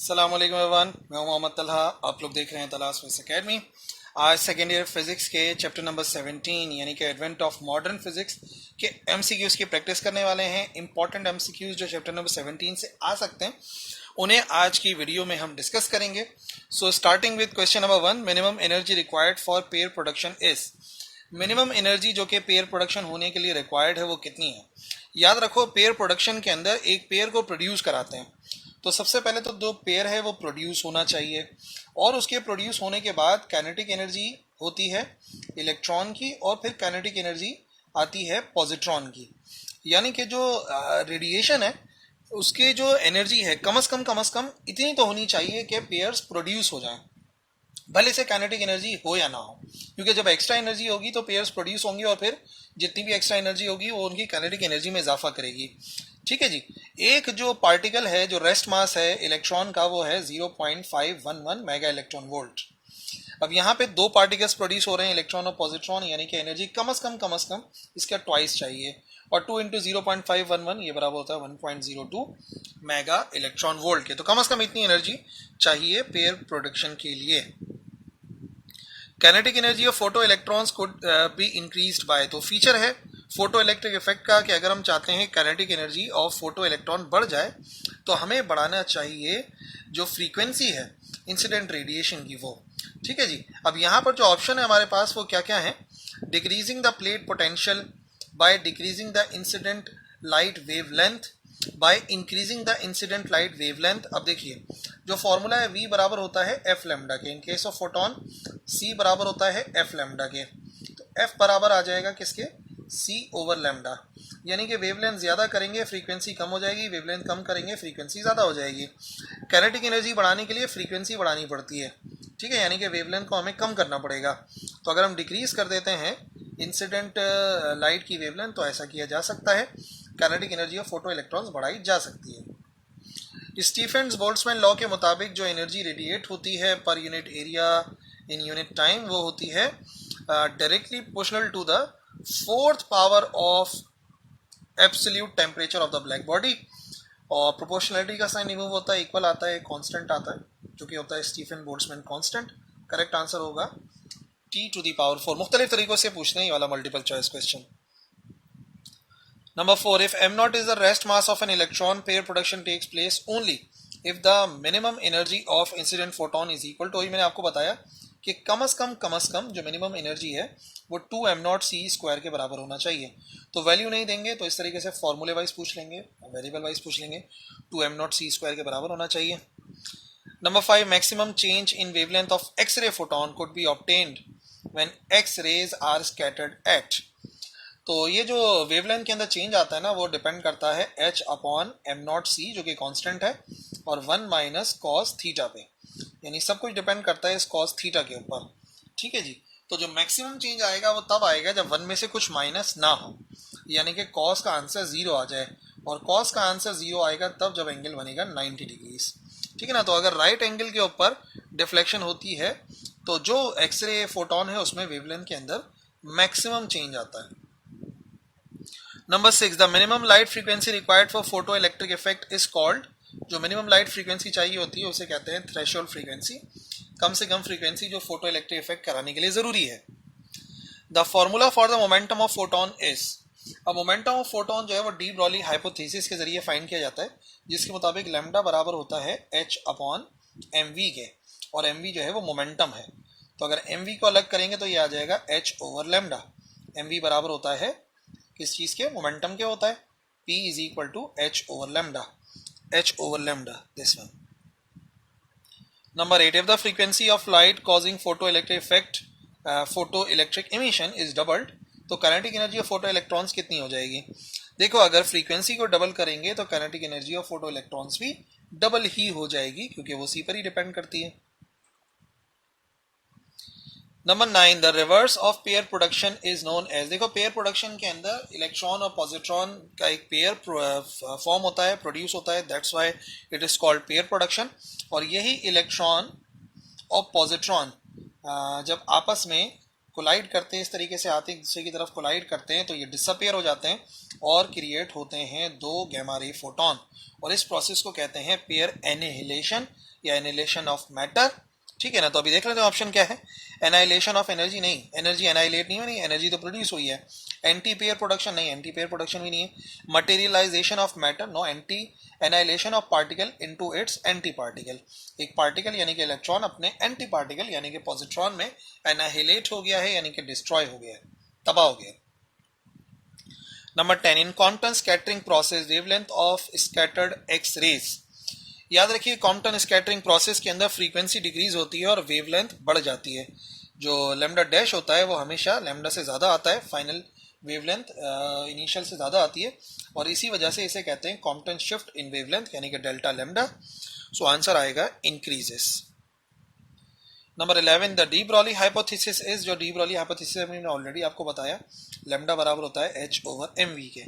अस्सलामुअलैकुम एवरीवन, मैं हूं मोहम्मद तलहा। आप लोग देख रहे हैं तलाश फिजिक्स एकेडमी। आज सेकेंड ईयर फिजिक्स के चैप्टर नंबर 17 यानी कि एडवेंट ऑफ मॉडर्न फिजिक्स के एमसीक्यूज की प्रैक्टिस करने वाले हैं। इंपॉर्टेंट एमसीक्यूज जो चैप्टर नंबर 17 से आ सकते हैं उन्हें आज की वीडियो में हम डिस्कस करेंगे। So starting with question number 1, minimum energy required for pair production is. Minimum energy जो कि पेयर प्रोडक्शन होने के लिए रिक्वायर्ड है वो कितनी है। याद रखो, पेयर प्रोडक्शन के अंदर एक पेयर को प्रोड्यूस कराते हैं तो सबसे पहले तो दो पेयर है वो प्रोड्यूस होना चाहिए, और उसके प्रोड्यूस होने के बाद काइनेटिक एनर्जी होती है इलेक्ट्रॉन की, और फिर काइनेटिक एनर्जी आती है पॉजिट्रॉन की। यानी कि जो रेडिएशन है उसके जो एनर्जी है कम से कम इतनी तो होनी चाहिए कि पेयर्स प्रोड्यूस हो जाएं, भले से काइनेटिक एनर्जी हो या ना हो, क्योंकि जब एक्स्ट्रा एनर्जी होगी तो पेयर्स प्रोड्यूस होंगे और फिर जितनी भी एक्स्ट्रा एनर्जी होगी वो उनकी काइनेटिक एनर्जी में इजाफा करेगी। ठीक है जी। एक जो पार्टिकल है, जो रेस्ट मास है इलेक्ट्रॉन का, वो है 0.511 मेगा इलेक्ट्रॉन वोल्ट। अब यहाँ पे दो पार्टिकल्स प्रोड्यूस हो रहे हैं, इलेक्ट्रॉन और पॉजिट्रॉन, यानी कि एनर्जी कम से कम इसका ट्वाइस चाहिए, और 2 इंटू 0.511 ये बराबर होता है 1.02 मेगा इलेक्ट्रॉन वोल्ट के। तो कम से कम इतनी एनर्जी चाहिए पेयर प्रोडक्शन के लिए। Kinetic energy of photo electrons could be increased by, तो फीचर है फोटो इलेक्ट्रिक इफेक्ट का कि अगर हम चाहते हैं kinetic energy of photo electron बढ़ जाए तो हमें बढ़ाना चाहिए जो फ्रीक्वेंसी है इंसिडेंट रेडिएशन की, वो। ठीक है जी। अब यहाँ पर जो ऑप्शन है हमारे पास वो क्या क्या है। Decreasing the plate potential by decreasing the incident light wavelength by increasing the incident light wavelength. अब देखिए, जो फॉर्मूला है V बराबर होता है एफ लेमडा के, in case of photon C बराबर होता है एफ लेमडा के, तो F बराबर आ जाएगा किसके, C ओवर लेमडा। यानी कि वेवलेंथ ज्यादा करेंगे फ्रीक्वेंसी कम हो जाएगी, वेवलेंथ कम करेंगे फ्रीक्वेंसी ज्यादा हो जाएगी। काइनेटिक एनर्जी बढ़ाने के लिए फ्रीक्वेंसी बढ़ानी पड़ती है, ठीक है, यानी कि वेवलेंथ को हमें कम करना पड़ेगा। तो अगर हम डिक्रीज कर देते हैं इंसिडेंट लाइट की वेवलेंथ तो ऐसा किया जा सकता है, kinetic energy of photo electrons बढ़ाई जा सकती है। स्टीफेंस बोल्ट्जमैन लॉ के मुताबिक जो एनर्जी रेडिएट होती है per unit area in unit time वो होती है directly proportional to the fourth power of absolute temperature of the black body. और प्रोपोर्शनलिटी का साइन रिमूव होता है, इक्वल आता है, कांस्टेंट आता है जो कि होता है Stefan Boltzmann constant. Correct answer होगा T टू दी पावर 4। मुख्तलिफ तरीकों से पूछते हैं ये वाला multiple choice question. Number 4, if m naught is the rest mass of an electron, pair production takes place only if the minimum energy of incident photon is equal to, वही मैंने आपको बताया कि कम से कम जो मिनिमम एनर्जी है वो 2m0 c square के बराबर होना चाहिए। तो वैल्यू नहीं देंगे तो इस तरीके से फॉर्मूले वाइज पूछ लेंगे, वेरिएबल वाइज पूछ लेंगे, 2m0 c स्क्वायर के बराबर होना चाहिए। Number 5, maximum change in wavelength of X-ray photon could be obtained when X-rays are scattered at, तो ये जो वेवलेंथ के अंदर चेंज आता है ना वो डिपेंड करता है H अपॉन एम नॉट सी जो कि कांस्टेंट है, और 1 माइनस कॉस थीटा पे, यानी सब कुछ डिपेंड करता है इस कॉस थीटा के ऊपर। ठीक है जी। तो जो मैक्सिमम चेंज आएगा वो तब आएगा जब 1 में से कुछ माइनस ना हो, यानी कि कॉस का आंसर 0 आ जाए, और कॉस का आंसर 0 आएगा तब जब एंगल बनेगा 90 डिग्रीज। ठीक है ना। तो अगर राइट एंगल के ऊपर डिफ्लेक्शन होती है तो जो एक्सरे फोटोन है उसमें वेवलेंथ के अंदर मैक्सिमम चेंज आता है। Number 6, the minimum light frequency required for photoelectric effect is called, जो मिनिमम लाइट फ्रीक्वेंसी चाहिए होती है उसे कहते हैं थ्रेशोल्ड फ्रीक्वेंसी, कम से कम फ्रीक्वेंसी जो फोटो इलेक्ट्रिक इफेक्ट कराने के लिए जरूरी है। The formula for the momentum of photon is, अब मोमेंटम ऑफ फोटोन जो है वो डी ब्रॉली हाइपोथेसिस के जरिए फाइंड किया जाता है, जिसके मुताबिक लैम्डा बराबर होता है H अपॉन mv के, और mv जो है वो मोमेंटम है। तो अगर mv को अलग करेंगे तो ये आ जाएगा H ओवर लैम्डा। mv बराबर होता है किस चीज के, मोमेंटम के होता है, P is equal to H over lambda, H over lambda, this one. Number 8, if the frequency of light causing photoelectric effect photoelectric emission is doubled, तो kinetic energy of photo electrons कितनी हो जाएगी। देखो, अगर frequency को double करेंगे तो kinetic energy of photo electrons भी डबल ही हो जाएगी, क्योंकि वो सी पर ही डिपेंड करती है। Number 9, the reverse of pair production is known as, देखो पेयर प्रोडक्शन के अंदर इलेक्ट्रॉन और पॉजिट्रॉन का एक पेयर फॉर्म होता है, प्रोड्यूस होता है, that's why it is called pair production. और यही इलेक्ट्रॉन और पॉजिट्रॉन जब आपस में कोलाइड करते हैं, इस तरीके से आते एक दूसरे की तरफ कोलाइड करते हैं तो ये डिसअपियर हो जाते हैं और क्रिएट होते हैं दो गैमा रे फोटोन, और इस प्रोसेस को कहते हैं पेयर एनिहिलेशन या एनाइलेशन ऑफ मैटर, ठीक है ना। तो अभी देख लेते हैं ऑप्शन क्या है। एनाइलेशन ऑफ एनर्जी नहीं, एनर्जी एनाइलेट नहीं होनी, एनर्जी तो प्रोड्यूस हुई है। एंटी पेयर प्रोडक्शन नहीं, एंटी पेयर प्रोडक्शन भी नहीं है। Materialisation of matter no, anti annihilation of particle into its anti particle, एक पार्टिकल यानी कि इलेक्ट्रॉन अपने एंटी पार्टिकल यानी कि पॉजिट्रॉन में एनाहिलेट हो गया है यानी कि डिस्ट्रॉय हो गया है, तबाह हो गया। Number 10, in quantum scattering process wavelength of scattered X rays. याद रखिए क्वांटम स्कैटरिंग प्रोसेस के अंदर फ्रीक्वेंसी डिक्रीज होती है और वेवलेंथ बढ़ जाती है। जो लैम्डा डैश होता है वो हमेशा लैम्डा से ज़्यादा आता है, फाइनल वेवलेंथ इनिशियल से ज़्यादा आती है, और इसी वजह से इसे कहते हैं क्वांटम शिफ्ट इन वेवलेंथ यानी कि डेल्टा लैम्डा। सो आंसर आएगा increases. Number 11, the D Broly hypothesis is, जो डी ब्रॉली हाइपोथेसिस मैंने ऑलरेडी आपको बताया, लैम्डा बराबर होता है h/mv के।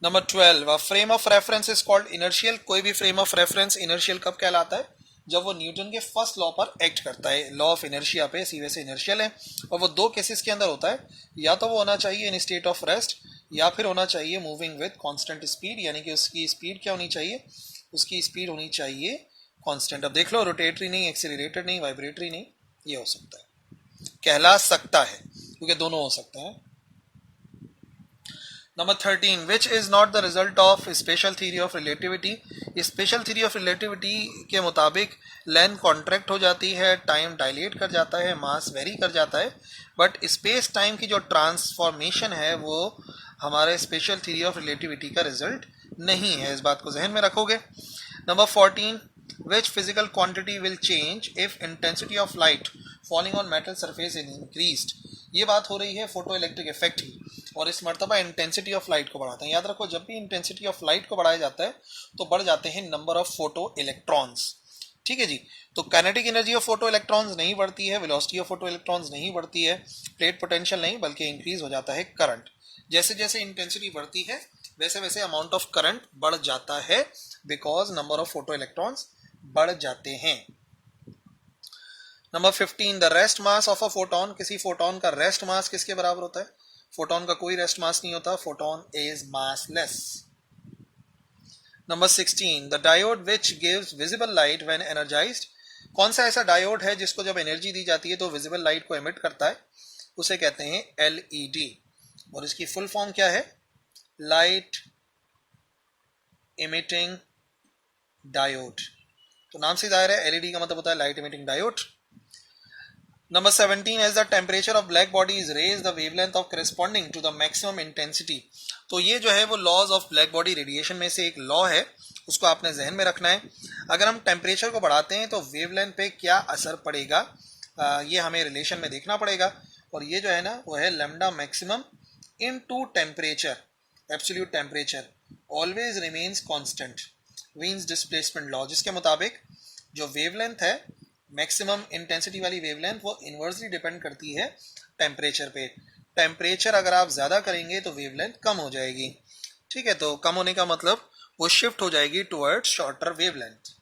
Number 12, frame of reference is called inertial. कोई भी फ्रेम ऑफ रेफरेंस इनर्शियल कब कहलाता है, जब वो न्यूटन के फर्स्ट लॉ पर एक्ट करता है, लॉ ऑफ इनर्शिया पे, इसी वजह से इनर्शियल है। और वो दो केसेस के अंदर होता है, या तो वो होना चाहिए इन स्टेट ऑफ रेस्ट, या फिर होना चाहिए मूविंग विद कांस्टेंट स्पीड, यानी कि उसकी स्पीड क्या होनी चाहिए, उसकी स्पीड होनी चाहिए कांस्टेंट। अब देख लो, रोटेटरी नहीं, एक्सीलरेटेड नहीं, वाइब्रेटरी नहीं, ये हो सकता है, कहला सकता है, क्योंकि दोनों हो सकते हैं। Number 13, which is not the result of special theory of relativity. Special theory of relativity के मुताबिक लेंथ कॉन्ट्रैक्ट हो जाती है, टाइम डायलेट कर जाता है, मास वेरी कर जाता है, बट स्पेस टाइम की जो ट्रांसफॉर्मेशन है वो हमारे स्पेशल थ्योरी ऑफ रिलेटिविटी का रिजल्ट नहीं है, इस बात को जहन में रखोगे। Number 14, which physical quantity will change if intensity of light falling on metal surface is increased। ये बात हो रही है फोटो इलेक्ट्रिक इफेक्ट की, और इस मरतबा इंटेंसिटी ऑफ लाइट को बढ़ाते हैं। याद रखो, जब भी इंटेंसिटी ऑफ लाइट को बढ़ाया जाता है तो बढ़ जाते हैं नंबर ऑफ फोटो इलेक्ट्रॉन्स, ठीक है जी। तो kinetic energy of photo electrons नहीं बढ़ती है, वेलोसिटी ऑफ फोटो इलेक्ट्रॉन्स नहीं बढ़ती है, प्लेट पोटेंशियल नहीं, बल्कि इंक्रीज हो जाता है करंट। जैसे जैसे इंटेंसिटी बढ़ती है वैसे वैसे अमाउंट ऑफ करंट बढ़ जाता है, because number of photo electrons बढ़ जाते हैं। Number 15, the rest mass of a photon. किसी फोटोन का रेस्ट मास किसके बराबर होता है, फोटोन का कोई रेस्ट मास नहीं होता, photon is massless. Number 16, the diode which gives visible light when energised. कौन सा ऐसा डायोड है जिसको जब एनर्जी दी जाती है तो विजिबल लाइट को एमिट करता है, उसे कहते हैं एलईडी, और इसकी फुल फॉर्म क्या है, लाइट इमिटिंग डायोड। तो नाम से जाहिर है एलईडी का मतलब होता है light emitting diode. Number 17, as the temperature of black body is raise the wavelength of corresponding to the maximum intensity. तो ये जो है वो laws of black body radiation में से एक लॉ है, उसको आपने जहन में रखना है। अगर हम टेम्परेचर को बढ़ाते हैं तो वेवलेंथ पे क्या असर पड़ेगा, ये हमें रिलेशन में देखना पड़ेगा। और ये जो है ना वो है lambda maximum into temperature, absolute temperature always remains constant, Wien's displacement law, जिसके मुताबिक जो वेवलेंथ है मैक्सिमम इंटेंसिटी वाली वेवलेंथ वो इन्वर्सली डिपेंड करती है टेम्परेचर पे। टेम्परेचर अगर आप ज़्यादा करेंगे तो वेवलेंथ कम हो जाएगी, ठीक है। तो कम होने का मतलब वो शिफ्ट हो जाएगी towards shorter wavelength.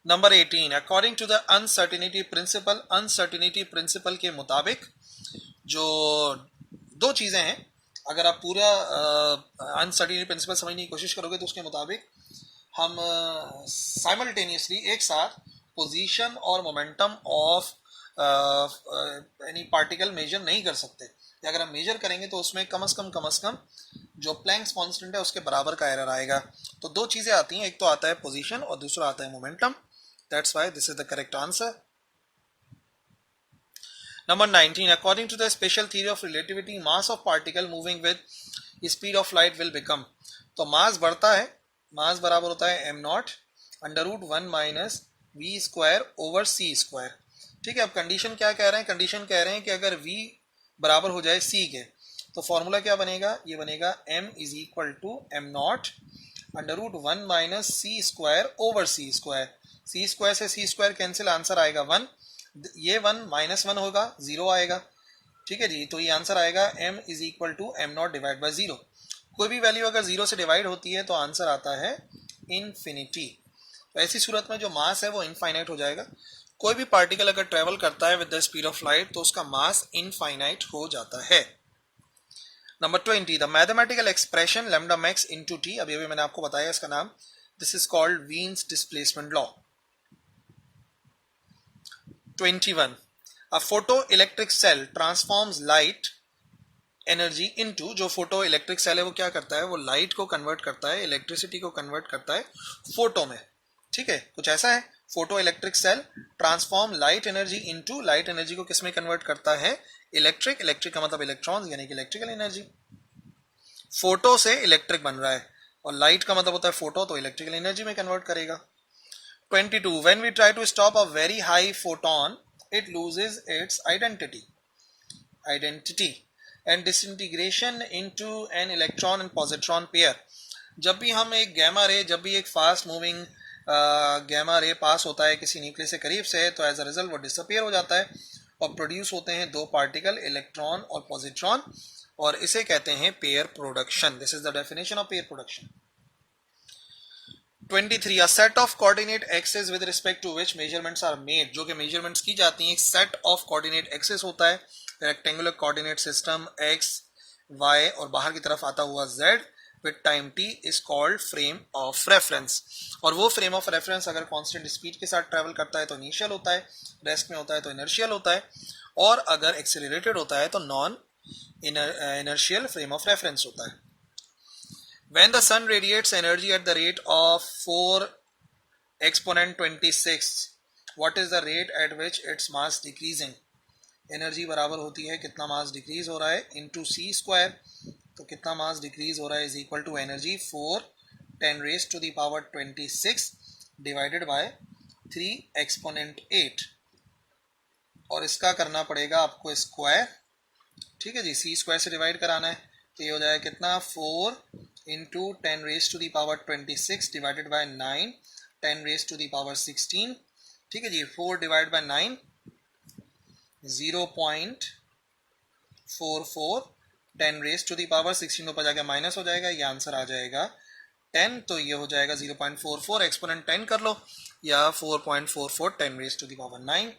Number 18, according to the uncertainty principle. Uncertainty principle के मुताबिक जो दो चीज़ें हैं, अगर आप पूरा अनसर्टिनिटी प्रिंसिपल समझने की कोशिश करोगे तो उसके मुताबिक हम साइमल्टेनियसली एक साथ पोजीशन और momentum of any particle measure नहीं कर सकते। अगर हम मेजर करेंगे तो उसमें कम से कम जो प्लैंक्स कांस्टेंट है उसके बराबर का एरर आएगा। तो दो चीज़ें आती हैं, एक तो आता है पोजीशन और दूसरा आता है momentum. That's why this is the correct answer. Number 19, according to the special theory of relativity mass of particle moving with speed of light will become. तो मास बढ़ता है, मास बराबर होता है M naught under root 1 minus V square over C square, ठीक है। अब कंडीशन क्या कह रहे हैं, कंडीशन कह रहे हैं कि अगर v बराबर हो जाए c के तो फॉर्मूला क्या बनेगा, ये बनेगा m is equal to M naught under root 1 minus C square over C square. C square से सी स्क्वायर कैंसिल, आंसर आएगा 1, ये 1 माइनस 1 होगा, 0 आएगा, ठीक है जी। तो ये आंसर आएगा m is equal to M naught divide by 0। कोई भी वैल्यू अगर 0 से डिवाइड होती है तो आंसर आता है इनफिनिटी। तो ऐसी सूरत में जो मास है वो इनफाइनाइट हो जाएगा। कोई भी पार्टिकल अगर ट्रेवल करता है with the speed of light तो उसका मास इनफाइनाइट हो जाता है। Number 20, the mathematical expression lambda max into T. अभी मैंने आपको बताया इसका नाम This is called Wien's displacement law. 21. A photoelectric cell transforms light energy into, जो फोटो इलेक्ट्रिक सेल है वो क्या करता है, वो लाइट को कन्वर्ट करता है, इलेक्ट्रिसिटी को कन्वर्ट करता है फोटो में. ठीक है, कुछ ऐसा है. Photo electric cell transform light energy into, light energy को किस में कन्वर्ट करता है, इलेक्ट्रिक. इलेक्ट्रिक का मतलब इलेक्ट्रॉन्स यानी कि इलेक्ट्रिकल एनर्जी. फोटो से इलेक्ट्रिक बन रहा है और लाइट का मतलब होता है फोटो, तो इलेक्ट्रिकल एनर्जी में कन्वर्ट करेगा. 22. When we try to stop a very high photon, it loses its identity and disintegration into an electron and positron pair. जब भी हम एक गैमा रे, जब भी एक फास्ट मूविंग गैमा रे पास होता है किसी न्यूक्लियस से करीब से, तो एज अ रिजल्ट वो डिसअपियर हो जाता है और प्रोड्यूस होते हैं दो पार्टिकल, इलेक्ट्रॉन और पॉजिट्रॉन, और इसे कहते हैं pair production. This is the definition of pair production. 23. A set of coordinate axes with respect to which measurements are made. जो कि measurements की जाती हैं, एक set of coordinate axes होता है, rectangular coordinate system x, y और बाहर की तरफ आता हुआ z with time t is called frame of reference. और वो frame of reference अगर constant speed के साथ travel करता है तो initial होता है, rest में होता है तो inertial होता है, और अगर accelerated होता है तो non inertial frame of reference होता है. When the sun radiates energy at the rate of 4 exponent 26, what is the rate at which its mass decreasing? Energy बराबर होती है कितना मास डिक्रीज हो रहा है इंटू सी स्क्वायर, तो कितना मास डिक्रीज हो रहा है is equal to energy 4 10 raise to the power 26 divided by 3 exponent 8, और इसका करना पड़ेगा आपको स्क्वायर. ठीक है जी, सी स्क्वायर से डिवाइड कराना है, तो ये हो जाएगा कितना 4 into 10 raise to the power 26 divided by 9 10 raise to the power 16. ठीक है जी, 4 divide by 9 0.44, 10 raise to the power 16 ऊपर जाके माइनस हो जाएगा, ये आंसर आ जाएगा 10, तो ये हो जाएगा 0.44 एक्सपोनेंट 10 कर लो, या 4.44 10 raise to the power 9.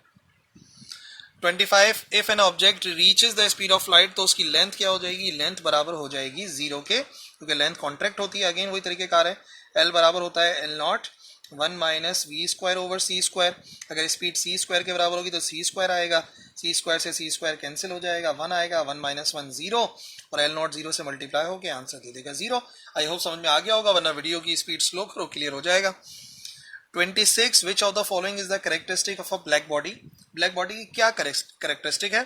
25. If an object reaches the speed of light, तो उसकी लेंथ क्या हो जाएगी, लेंथ बराबर हो जाएगी 0 के, क्योंकि लेंथ कॉन्ट्रैक्ट होती है. अगेन वही तरीकेकार है, एल बराबर होता है L naught 1 minus V square over C square. अगर स्पीड सी स्क्वायर के बराबर होगी तो सी स्क्वायर आएगा, सी स्क्वायर से सी स्क्वायर कैंसिल हो जाएगा, 1 आएगा, 1 माइनस 1 0, और एल नॉट 0 से मल्टीप्लाई होकर आंसर दे देगा 0. आई होप समझ में आ गया होगा, वरना वीडियो की स्पीड स्लो करो, क्लियर हो जाएगा. 26. Which of the following is the characteristic of a black body. Black body की क्या कैरेक्टरिस्टिक है,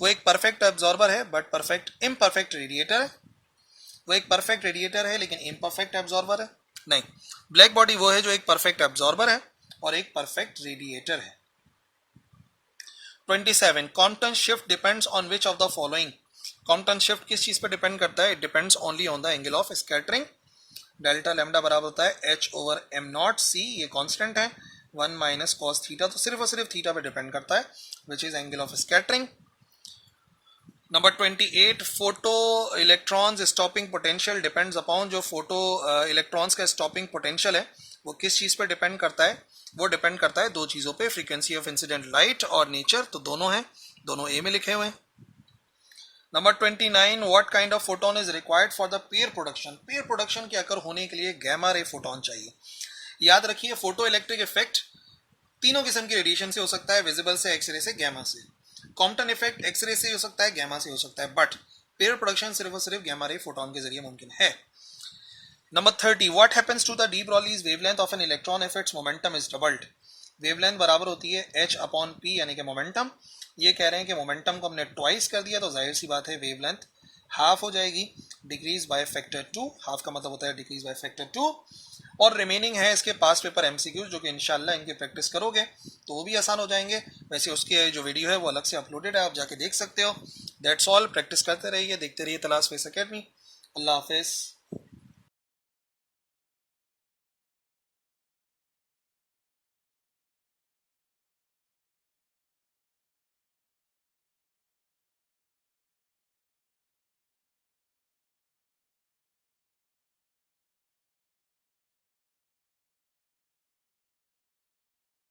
वो एक परफेक्ट एब्जॉर्बर है बट परफेक्ट इम्परफेक्ट रेडिएटर है. वो एक परफेक्ट रेडिएटर है लेकिन इम्परफेक्ट एब्जॉर्बर है. नहीं, ब्लैक बॉडी वो है जो एक परफेक्ट एब्जॉर्बर है और एक परफेक्ट रेडिएटर है. 27. Compton shift depends on which of the following. Compton shift किस चीज पर डिपेंड करता है, it depends only on the angle of scattering. Delta lambda बराबर होता है h over m not c, ये कांस्टेंट है, 1 माइनस कॉस थीटा, तो सिर्फ और सिर्फ थीटा पे डिपेंड करता है, which is angle of scattering. Number 28. Photo electrons stopping potential depends upon. जो फोटो इलेक्ट्रॉन्स का स्टॉपिंग पोटेंशियल है वो किस चीज पे डिपेंड करता है, वो डिपेंड करता है दो चीजों पे, फ्रीक्वेंसी ऑफ इंसिडेंट लाइट और नेचर, तो दोनों हैं, दोनों ए में लिखे हुए हैं. Number 29. What kind of photon is required for the pair production. Pair production के अकर होने के लिए गैमा रे फोटोन चाहिए. याद रखिए, फोटो इलेक्ट्रिक इफेक्ट तीनों किस्म के रेडिएशन से हो सकता है, विजिबल से, एक्सरे से, गैमा से. कॉम्पटन इफेक्ट एक्सरे से हो सकता है, गैमा से हो सकता है, बट पेयर प्रोडक्शन सिर्फ और सिर्फ गैमा रे फोटोन के जरिए मुमकिन है. Number 30. What happens to the de Broglie's wavelength of an electron if its momentum is doubled. Wavelength बराबर होती है h अपॉन p यानी कि मोमेंटम. ये कह रहे हैं कि मोमेंटम को हमने ट्वाइस कर दिया तो जाहिर सी बात है वेवलेंथ हाफ हो जाएगी, डिक्रीज बाय फैक्टर 2. हाफ का मतलब होता है डिक्रीज बाय फैक्टर 2. और रिमेनिंग है इसके पास पेपर एमसीक्यूज, जो कि इंशाल्लाह इनकी प्रैक्टिस करोगे तो वो भी आसान हो जाएंगे. वैसे उसके जो वीडियो है वो अलग से अपलोडेड है, आप जाके देख सकते हो. That's all. प्रैक्टिस करते रहिए, देखते रहिए तलाश फेस अकेडमी. अल्लाह हाफिज़.